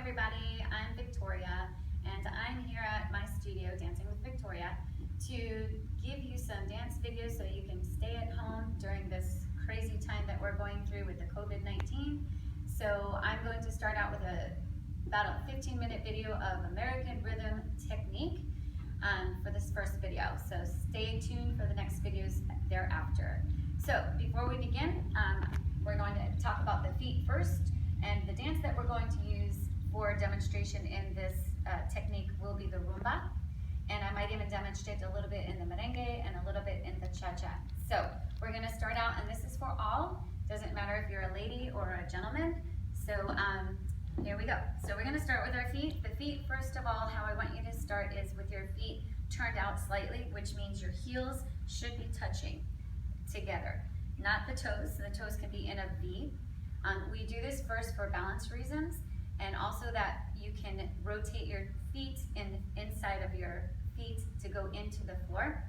everybody, I'm Victoria and I'm here at my studio Dancing with Victoria to give you some dance videos so you can stay at home during this crazy time that we're going through with the COVID-19. So I'm going to start out with about a 15-minute video of American rhythm technique for this first video. So stay tuned for the next videos thereafter. So before we begin, we're going to talk about the feet first, and the dance that we're going to use for demonstration in this technique will be the Rumba, and I might even demonstrate a little bit in the Merengue and a little bit in the Cha Cha. So we're going to start out, and this is for all. Doesn't matter if you're a lady or a gentleman. So here we go. So we're going to start with our feet. The feet, first of all, how I want you to start is with your feet turned out slightly, which means your heels should be touching together, not the toes. So the toes can be in a V. We do this first for balance reasons, and also that you can rotate your feet inside of your feet to go into the floor.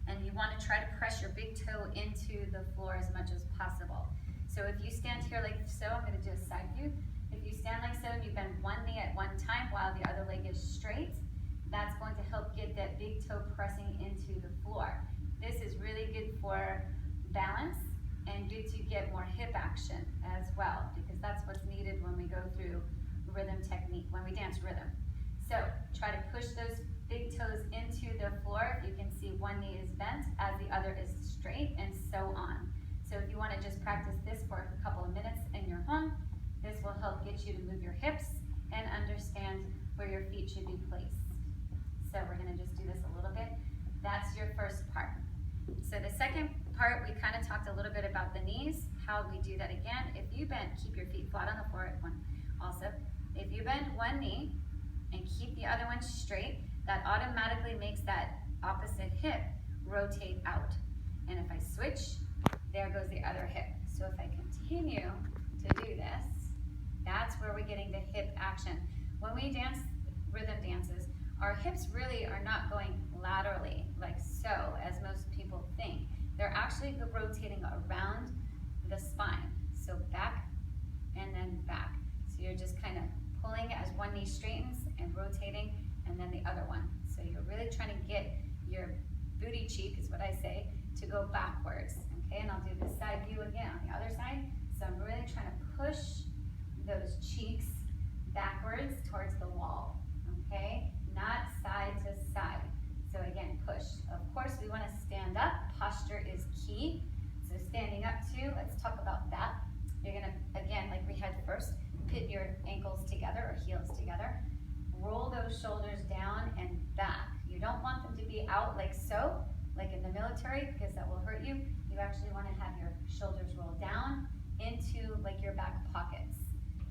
And you want to try to press your big toe into the floor as much as possible. So if you stand here like so, I'm going to do a side view. If you stand like so and you bend one knee at one time while the other leg is straight, that's going to help get that big toe pressing into the floor. This is really good for balance and good to get more hip action as well, because that's what's needed when we go through rhythm technique, when we dance rhythm. So try to push those big toes into the floor. If you can see, one knee is bent as the other is straight, and so on. So if you want to just practice this for a couple of minutes in your home, this will help get you to move your hips and understand where your feet should be placed. So we're going to just do this a little bit. That's your first part. So the second part, we kind of talked a little bit about the knees, how we do that again. If you bend, keep your feet flat on the floor. Also, if you bend one knee and keep the other one straight, that automatically makes that opposite hip rotate out. And if I switch, there goes the other hip. So if I continue to do this, that's where we're getting the hip action. When we dance rhythm dances, our hips really are not going laterally like so, as most people think. They're actually rotating around the spine. So back and then back. So you're just kind of pulling as one knee straightens and rotating, and then the other one. So you're really trying to get your booty cheek, is what I say, to go backwards. Okay, and I'll do this side view again on the other side. So I'm really trying to push those cheeks backwards towards the wall. Okay, not side to side. So again, push. Of course, we want to stand up. Posture is key. So standing up too, let's talk about that. You're gonna, again, like we had first, pit your ankles together or heels together. Roll those shoulders down and back. You don't want them to be out like so, like in the military, because that will hurt you. You actually want to have your shoulders roll down into like your back pockets.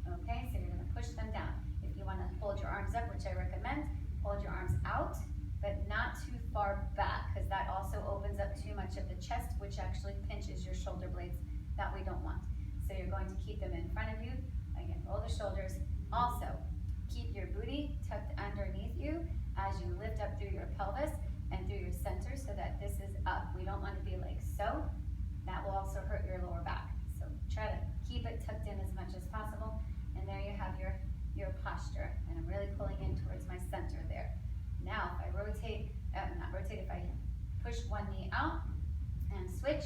Okay, so you're going to push them down. If you want to hold your arms up, which I recommend, hold your arms out, but not too far back, because that also opens up too much of the chest, which actually pinches your shoulder blades that we don't want. So you're going to keep them in front of you. Again, roll the shoulders. Also, keep your booty tucked underneath you as you lift up through your pelvis and through your center, so that this is up. We don't want to be like so. That will also hurt your lower back. So try to keep it tucked in as much as possible. And there you have your posture. And I'm really pulling in towards my center there. Now, if I rotate, if I push one knee out and switch,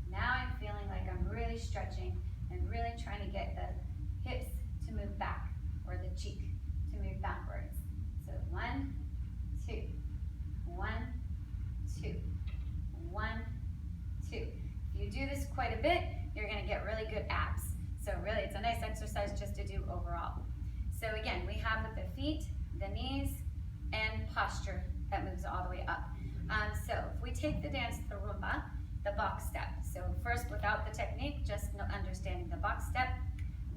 now I'm feeling like I'm really stretching and really trying to get the hips to move back, or the cheek to move backwards. So 1, 2, 1, 2, 1, 2. If you do this quite a bit, you're going to get really good abs. So really, it's a nice exercise just to do overall. So again, we have with the feet, the knees, and posture that moves all the way up. So if we take the dance, the Rumba, the box step. So first, without the technique, just understanding the box step.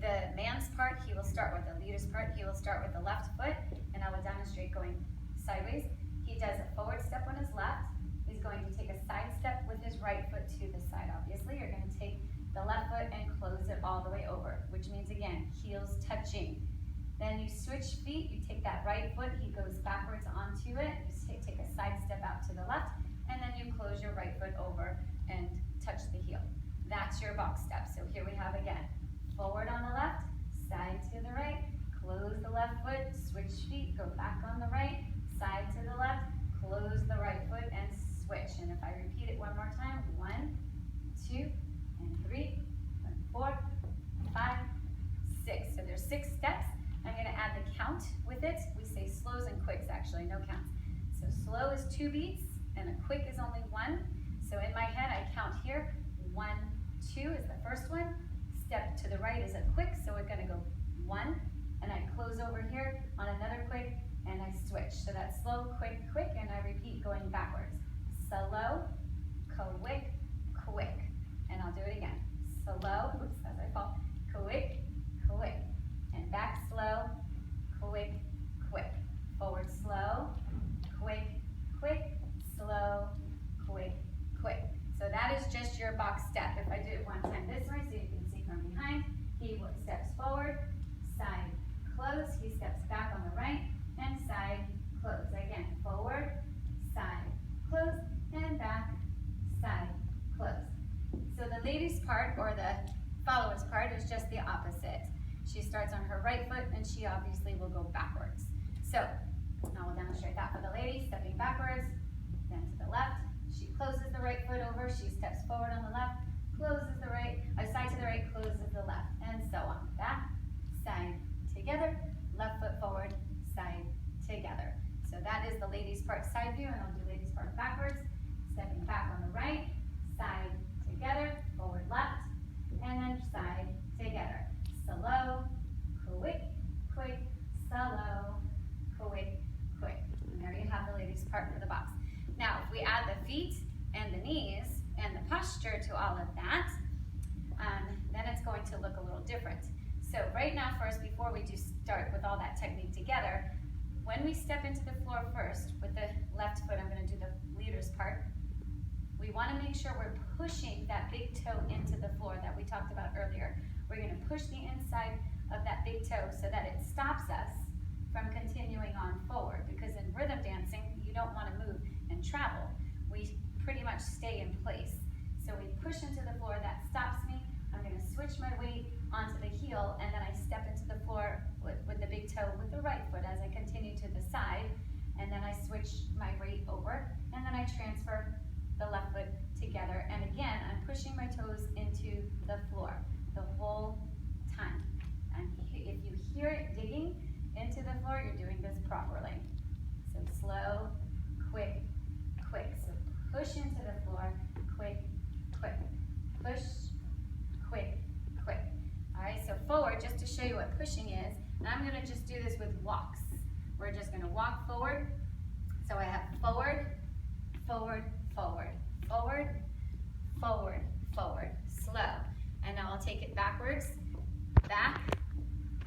The man's part, he will start with the leader's part. He will start with the left foot, and I will demonstrate going sideways. He does a forward step on his left. He's going to take a side step with his right foot to the side. Obviously, you're going to take the left foot and close it all the way over, which means, again, heels touching. Then you switch feet. You take that right foot. He goes backwards onto it. You take a side step out to the left, and then you close your right foot over and touch the heel. That's your box step. So here we have again, forward on the left, side foot, switch feet, go back on the right, side to the left, close the right foot and switch. And if I repeat it one more time, 1, 2, and 3, and 4, 5, 6. So there's 6 steps. I'm gonna add the count with it. We say slows and quicks actually, no counts. So slow is 2 beats and a quick is only 1. So in my head I count here, 1, 2 is the first one. Step to the right is a quick, so we're gonna go 1, and I close over here on another quick, and I switch. So that's slow, quick, quick, and I repeat going backwards. Slow, quick, quick. And I'll do it again. Slow, oops, as I fall, quick, quick. And back slow, quick, quick. Forward slow, quick, quick, slow, quick, quick. So that is just your box step. If I do it one time this way so you can see from behind, he steps forward, side, close. He steps back on the right, and side, close. Again, forward, side, close, and back, side, close. So the lady's part, or the follower's part, is just the opposite. She starts on her right foot, and she obviously will go backwards. So now we'll demonstrate that for the lady, stepping backwards, then to the left. She closes the right foot over, she steps forward on the left, closes the right, side to the right, closes the left, and so on. Back, side, together, left foot forward, side, together. So that is the lady's part side view, and I'll do lady's part backwards. Stepping back on the right, side, together, forward, left, and then side, together. Slow, quick, quick, slow, quick, quick. And there you have the lady's part for the box. Now, if we add the feet and the knees and the posture to all of that, then it's going to look a little different. So right now, first, before we do start with all that technique together, when we step into the floor first, with the left foot, I'm gonna do the leader's part, we wanna make sure we're pushing that big toe into the floor that we talked about earlier. We're gonna push the inside of that big toe so that it stops us from continuing on forward, because in rhythm dancing, you don't wanna move and travel. We pretty much stay in place. So we push into the floor, that stops me. I'm gonna switch my weight onto the heel, and then I step into the floor with the big toe with the right foot as I continue to the side, and then I switch my weight over, and then I transfer the left foot together. And again, I'm pushing my toes into the floor the whole time. And if you hear it digging into the floor, you're doing this properly. So slow, quick, quick. So push into the floor, quick, quick. Push, quick, quick. All right, so forward, just to show you what pushing is, and I'm gonna just do this with walks. We're just gonna walk forward. So I have forward, forward, forward, forward, forward, forward, slow. And now I'll take it backwards, back,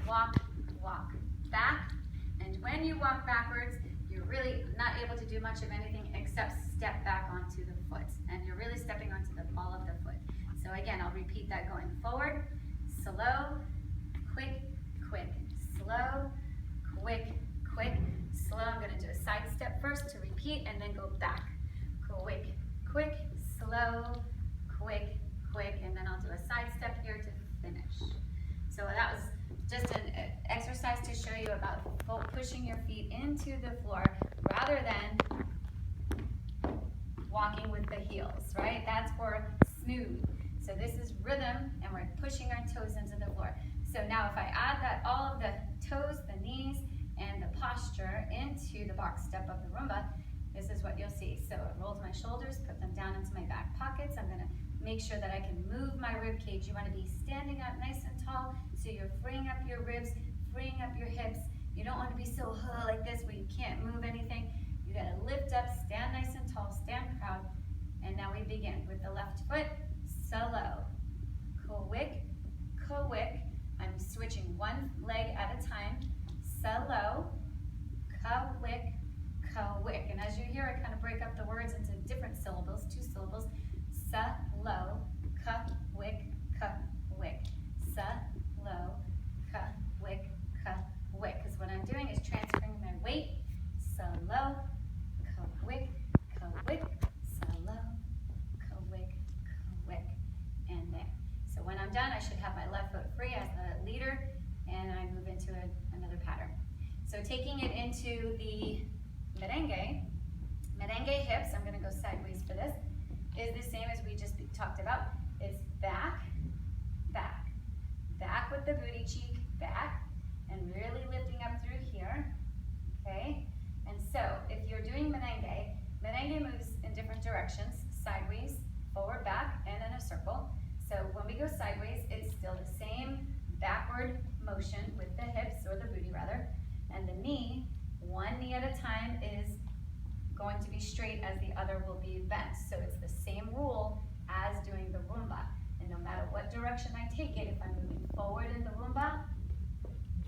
walk, walk, back. And when you walk backwards, you're really not able to do much of anything except step back onto the foot. And you're really stepping onto the ball of the foot. So again, I'll repeat that going forward, slow, quick, quick, slow, quick, quick, slow. I'm gonna do a side step first to repeat, and then go back. Quick, quick, slow, quick, quick, and then I'll do a side step here to finish. So that was just an exercise to show you about pushing your feet into the floor rather than walking with the heels, right? That's for smooth. So this is rhythm, and we're pushing our toes into the floor. So now if I add that, all of the toes, the knees, and the posture into the box step of the Rumba, this is what you'll see. So I rolled my shoulders, put them down into my back pockets. I'm gonna make sure that I can move my rib cage. You wanna be standing up nice and tall, so you're freeing up your ribs, freeing up your hips. You don't wanna be so like this where you can't move anything. You gotta lift up, stand nice and tall, stand proud. And now we begin with the left foot, slow, quick, quick. I'm switching one leg at a time, slow, quick, quick. And as you hear, I kind of break up the words into different syllables, 2 syllables. Slow, quick, quick. Slow, quick, quick. Because what I'm doing is transferring my weight. Slow, quick, quick. Slow, quick, quick. And there. So when I'm done, I should have my left foot free as the leader, and I move into another pattern. So taking it into the merengue hips, I'm gonna go sideways for this, is the same as we just talked about. It's back, back, back with the booty cheek, back, and really lifting up through here, okay? And so if you're doing merengue moves in different directions, sideways, forward, back, and in a circle. So when we go sideways, it's still the same backward motion with the hips, or the booty rather, and the knee, one knee at a time, is going to be straight as the other will be bent. So it's the same rule as doing the Rumba. And no matter what direction I take it, if I'm moving forward in the Rumba,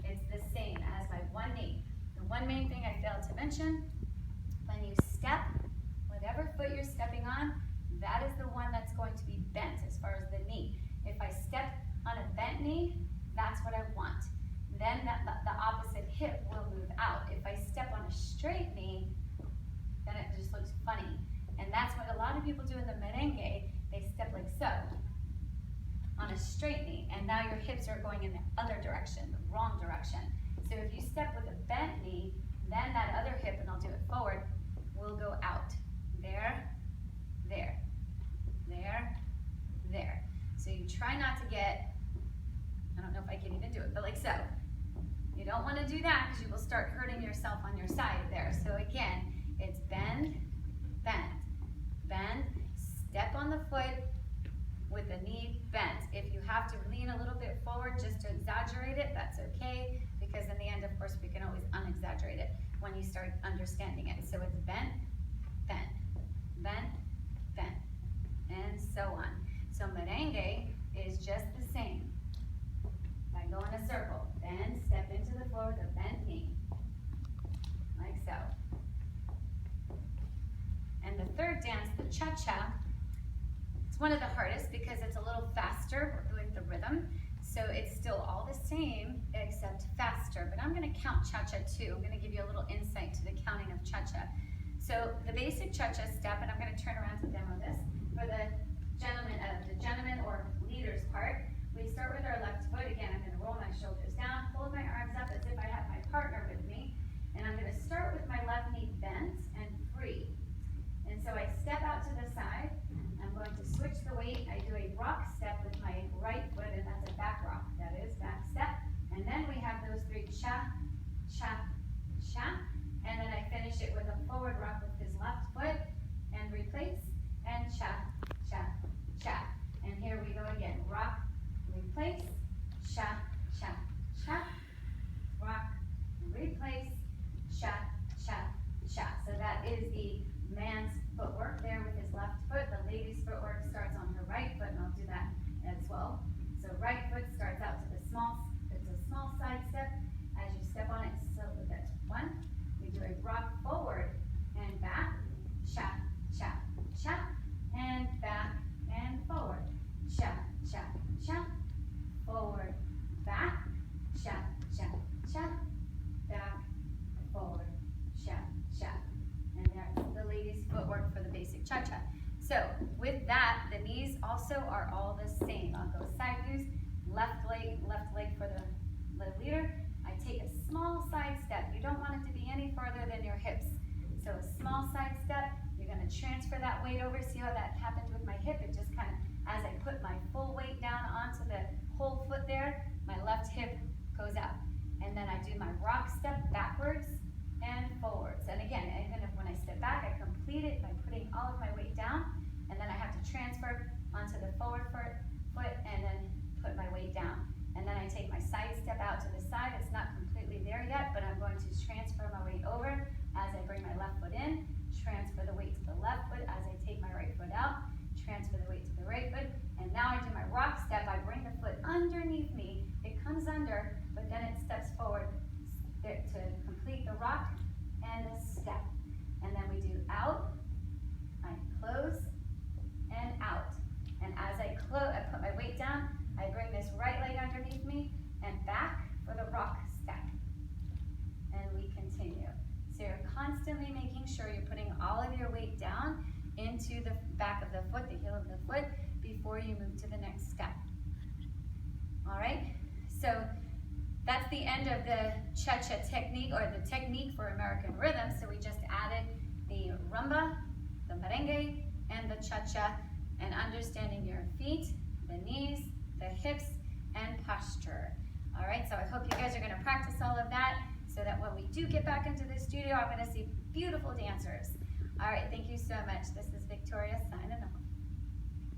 it's the same as my one knee. The one main thing I failed to mention, when you step, whatever foot you're stepping on, that is the one that's going to be bent as far as the knee. If I step on a bent knee, that's what I want. Then the opposite hip will move out. If I step on a straight knee, then it just looks funny. And that's what a lot of people do in the merengue. They step like so, on a straight knee, and now your hips are going in the other direction, the wrong direction. So if you step with a bent knee, then that other hip, and I'll do it forward, will go out. There, there, there, there. So you try not to get, I don't know if I can even do it, but like so. You don't want to do that because you will start hurting yourself on your side there. So again, it's bend, bend, bend, step on the foot with the knee bent. If you have to lean a little bit forward just to exaggerate it, that's okay, because in the end, of course, we can always unexaggerate it when you start understanding it. So it's bend, bend, bend, bend, and so on. So merengue is just the same. I go in a circle, then step into the floor with a bent knee, like so. And the third dance, the cha-cha, it's one of the hardest because it's a little faster with the rhythm. So it's still all the same except faster, but I'm gonna count cha-cha too. I'm gonna give you a little insight to the counting of cha-cha. So the basic cha-cha step, and I'm gonna turn around to demo this, for the gentleman or leader's part, we start with our left foot. Again, I'm gonna roll my shoulders down, hold my arms up as if I have my partner with me, and I'm gonna start with my left knee bent and free. And so I step out to the side. I'm going to switch the weight. I do a rock step with my right foot, and that's a back rock. That is back step. And then we have those three cha, cha, cha. And then I finish it with a forward rock with his left foot, and replace, and cha, cha, cha. And here we go again. Rock, replace, cha, cha, cha. Rock, replace, cha, cha, cha. So that is the man's footwork there with his left foot. The lady's footwork starts on her right foot, and I'll do that as well. So right foot starts out to the it's a small side step. As you step on it, so that's one. We do a rock forward and back, cha, cha, cha, and back and forward, cha, cha, cha, forward, back, cha, cha, cha, back, forward, cha, cha. And there's the ladies' footwork for the basic cha-cha. So with that, the knees also are all the same. I'll go sideways, left leg for the leader. I take a small side step. You don't want it to be any farther than your hips. So a small side step, you're gonna transfer that weight over. See how that happened with my hip? It just kind of, as I put my full weight down onto the whole foot there, my left hip goes out. And then I do my rock step backwards and forwards. And again, even if when I step back, I complete it by putting all of my weight down, and then I have to transfer onto the forward foot and then put my weight down. And then I take my side step out to the side. It's not completely there yet, but I'm going to transfer my weight over as I bring my left foot in, transfer the weight to the left foot as I take my right foot out, transfer the weight to the right foot, and now I do my rock step. I bring the foot underneath me. It comes under, but then it steps forward to complete the rock and a step. And then we do out, I close, and out. And as I put my weight down, I bring this right leg underneath me and back for the rock step. And we continue. So you're constantly making sure you're putting all of your weight down into the back of the foot, the heel of the foot, before you move to the next step. All right? So that's the end of the cha-cha technique, or the technique for American rhythm. So we just added the rumba, the merengue, and the cha-cha, and understanding your feet, the knees, the hips, and posture. All right, so I hope you guys are gonna practice all of that so that when we do get back into the studio, I'm gonna see beautiful dancers. All right, thank you so much. This is Victoria signing off.